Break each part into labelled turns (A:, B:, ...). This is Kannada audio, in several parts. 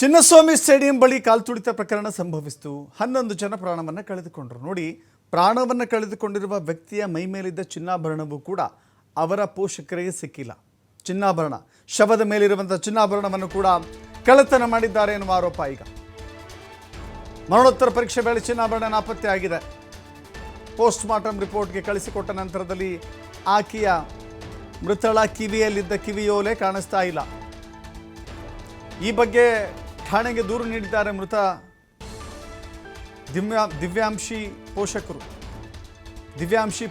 A: ಚಿನ್ನಸ್ವಾಮಿ ಸ್ಟೇಡಿಯಂ ಬಳಿ ಕಾಲ್ತುಳಿತ ಪ್ರಕರಣ ಸಂಭವಿಸಿತು. 11 ಜನ ಪ್ರಾಣವನ್ನು ಕಳೆದುಕೊಂಡರು. ನೋಡಿ, ಪ್ರಾಣವನ್ನು ಕಳೆದುಕೊಂಡಿರುವ ವ್ಯಕ್ತಿಯ ಮೈ ಮೇಲಿದ್ದ ಚಿನ್ನಾಭರಣವೂ ಕೂಡ ಅವರ ಪೋಷಕರಿಗೆ ಸಿಕ್ಕಿಲ್ಲ. ಚಿನ್ನಾಭರಣ, ಶವದ ಮೇಲಿರುವಂಥ ಚಿನ್ನಾಭರಣವನ್ನು ಕೂಡ ಕಳ್ಳತನ ಮಾಡಿದ್ದಾರೆ ಎನ್ನುವ ಆರೋಪ ಈಗ. ಮರಣೋತ್ತರ ಪರೀಕ್ಷೆ ವೇಳೆ ಚಿನ್ನಾಭರಣ ನಾಪತ್ತೆ ಆಗಿದೆ. ಪೋಸ್ಟ್ ಮಾರ್ಟಮ್ ರಿಪೋರ್ಟ್ಗೆ ಕಳಿಸಿಕೊಟ್ಟ ನಂತರದಲ್ಲಿ ಆಕೆಯ ಮೃತಳ ಕಿವಿಯಲ್ಲಿದ್ದ ಕಿವಿಯೋಲೆ ಕಾಣಿಸ್ತಾ ಇಲ್ಲ. ಈ ಬಗ್ಗೆ ಠಾಣೆಗೆ ದೂರು ನೀಡಿದ್ದಾರೆ ಮೃತ ದಿವ್ಯಾಂಶಿ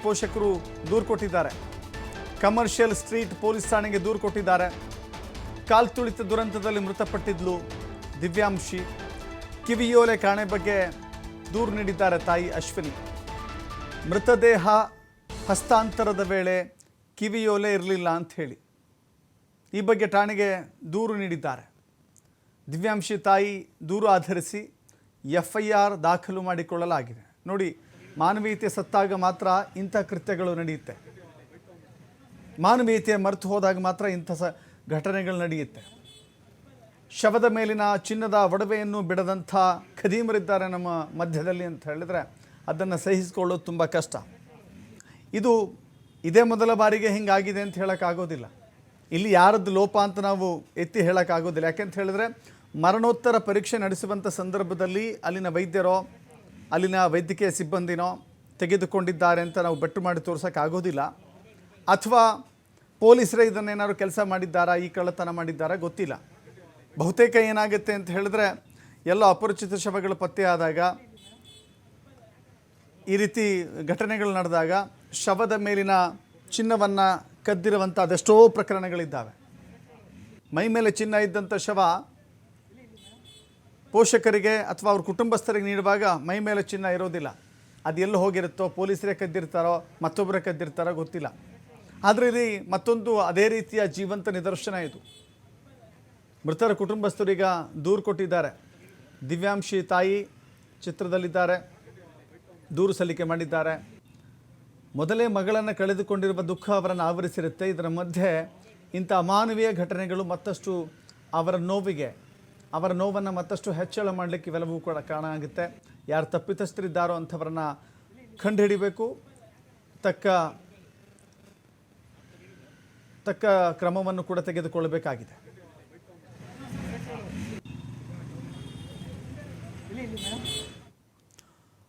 A: ಪೋಷಕರು ದೂರು ಕೊಟ್ಟಿದ್ದಾರೆ. ಕಮರ್ಷಿಯಲ್ ಸ್ಟ್ರೀಟ್ ಪೊಲೀಸ್ ಠಾಣೆಗೆ ದೂರು ಕೊಟ್ಟಿದ್ದಾರೆ. ಕಾಲ್ತುಳಿತ ದುರಂತದಲ್ಲಿ ಮೃತಪಟ್ಟಿದ್ಲು ದಿವ್ಯಾಂಶಿ. ಕಿವಿಯೋಲೆ ಕಾಣೆ ಬಗ್ಗೆ ದೂರು ನೀಡಿದ್ದಾರೆ ತಾಯಿ ಅಶ್ವಿನಿ. ಮೃತದೇಹ ಹಸ್ತಾಂತರದ ವೇಳೆ ಕಿವಿಯೋಲೆ ಇರಲಿಲ್ಲ ಅಂತ ಹೇಳಿ ಈ ಬಗ್ಗೆ ಠಾಣೆಗೆ ದೂರು ನೀಡಿದ್ದಾರೆ. ದಿವ್ಯಾಂಶಿ ತಾಯಿ ದೂರು ಆಧರಿಸಿ FIR ದಾಖಲು ಮಾಡಿಕೊಳ್ಳಲಾಗಿದೆ. ನೋಡಿ, ಮಾನವೀಯತೆ ಸತ್ತಾಗ ಮಾತ್ರ ಇಂಥ ಕೃತ್ಯಗಳು ನಡೆಯುತ್ತೆ. ಮಾನವೀಯತೆ ಮರೆತು ಹೋದಾಗ ಮಾತ್ರ ಇಂಥ ಘಟನೆಗಳು ನಡೆಯುತ್ತೆ. ಶವದ ಮೇಲಿನ ಚಿನ್ನದ ಒಡವೆಯನ್ನು ಬಿಡದಂಥ ಖದೀಮರಿದ್ದಾರೆ ನಮ್ಮ ಮಧ್ಯದಲ್ಲಿ ಅಂತ ಹೇಳಿದ್ರೆ ಅದನ್ನು ಸಹಿಸಿಕೊಳ್ಳೋದು ತುಂಬ ಕಷ್ಟ. ಇದೇ ಮೊದಲ ಬಾರಿಗೆ ಹಿಂಗಾಗಿದೆ ಅಂತ ಹೇಳೋಕ್ಕಾಗೋದಿಲ್ಲ. ಇಲ್ಲಿ ಯಾರದ್ದು ಲೋಪ ಅಂತ ನಾವು ಎತ್ತಿ ಹೇಳೋಕ್ಕಾಗೋದಿಲ್ಲ. ಯಾಕೆಂತ ಹೇಳಿದ್ರೆ ಮರಣೋತ್ತರ ಪರೀಕ್ಷೆ ನಡೆಸುವಂಥ ಸಂದರ್ಭದಲ್ಲಿ ಅಲ್ಲಿನ ವೈದ್ಯರೋ ಅಲ್ಲಿನ ವೈದ್ಯಕೀಯ ಸಿಬ್ಬಂದಿನೋ ತೆಗೆದುಕೊಂಡಿದ್ದಾರೆ ಅಂತ ನಾವು ಬೆಟ್ಟು ಮಾಡಿ ತೋರ್ಸೋಕ್ಕಾಗೋದಿಲ್ಲ. ಅಥವಾ ಪೊಲೀಸರೇ ಇದನ್ನೇನಾದ್ರು ಕೆಲಸ ಮಾಡಿದ್ದಾರಾ, ಈ ಕಳ್ಳತನ ಮಾಡಿದ್ದಾರಾ ಗೊತ್ತಿಲ್ಲ. ಬಹುತೇಕ ಏನಾಗುತ್ತೆ ಅಂತ ಹೇಳಿದ್ರೆ ಎಲ್ಲ ಅಪರಿಚಿತ ಶವಗಳು ಪತ್ತೆಯಾದಾಗ, ಈ ರೀತಿ ಘಟನೆಗಳು ನಡೆದಾಗ ಶವದ ಮೇಲಿನ ಚಿನ್ನವನ್ನು ಕದ್ದಿರುವಂಥ ಅದೆಷ್ಟೋ ಪ್ರಕರಣಗಳಿದ್ದಾವೆ. ಮೈ ಮೇಲೆ ಚಿನ್ನ ಇದ್ದಂಥ ಶವ ಪೋಷಕರಿಗೆ ಅಥವಾ ಅವ್ರ ಕುಟುಂಬಸ್ಥರಿಗೆ ನೀಡುವಾಗ ಮೈ ಮೇಲೆ ಚಿನ್ನ ಇರೋದಿಲ್ಲ. ಅದು ಎಲ್ಲಿ ಹೋಗಿರುತ್ತೋ, ಪೊಲೀಸರೇ ಕದ್ದಿರ್ತಾರೋ ಮತ್ತೊಬ್ಬರೇ ಕದ್ದಿರ್ತಾರೋ ಗೊತ್ತಿಲ್ಲ. ಆದರೆ ಇಲ್ಲಿ ಮತ್ತೊಂದು ಅದೇ ರೀತಿಯ ಜೀವಂತ ನಿದರ್ಶನ ಇದು. ಮೃತರ ಕುಟುಂಬಸ್ಥರೀಗ ದೂರು ಕೊಟ್ಟಿದ್ದಾರೆ. ದಿವ್ಯಾಂಶಿ ತಾಯಿ ಚಿತ್ರದಲ್ಲಿದ್ದಾರೆ, ದೂರು ಸಲ್ಲಿಕೆ ಮಾಡಿದ್ದಾರೆ. ಮೊದಲೇ ಮಗಳನ್ನು ಕಳೆದುಕೊಂಡಿರುವ ದುಃಖ ಅವರನ್ನು ಆವರಿಸಿರುತ್ತೆ. ಇದರ ಮಧ್ಯೆ ಇಂಥ ಅಮಾನವೀಯ ಘಟನೆಗಳು ಮತ್ತಷ್ಟು ಅವರ ನೋವನ್ನು ಮತ್ತಷ್ಟು ಹೆಚ್ಚಳ ಮಾಡಲಿಕ್ಕೆ ಇವೆಲ್ಲವೂ ಕೂಡ ಕಾರಣ ಆಗುತ್ತೆ. ಯಾರು ತಪ್ಪಿತಸ್ಥರಿದ್ದಾರೋ ಅಂಥವರನ್ನು ಕಂಡುಹಿಡಿಬೇಕು. ತಕ್ಕ ಕ್ರಮವನ್ನು ಕೂಡ ತೆಗೆದುಕೊಳ್ಳಬೇಕಾಗಿದೆ.
B: ಇಲ್ಲಿ ಮೇಡಮ್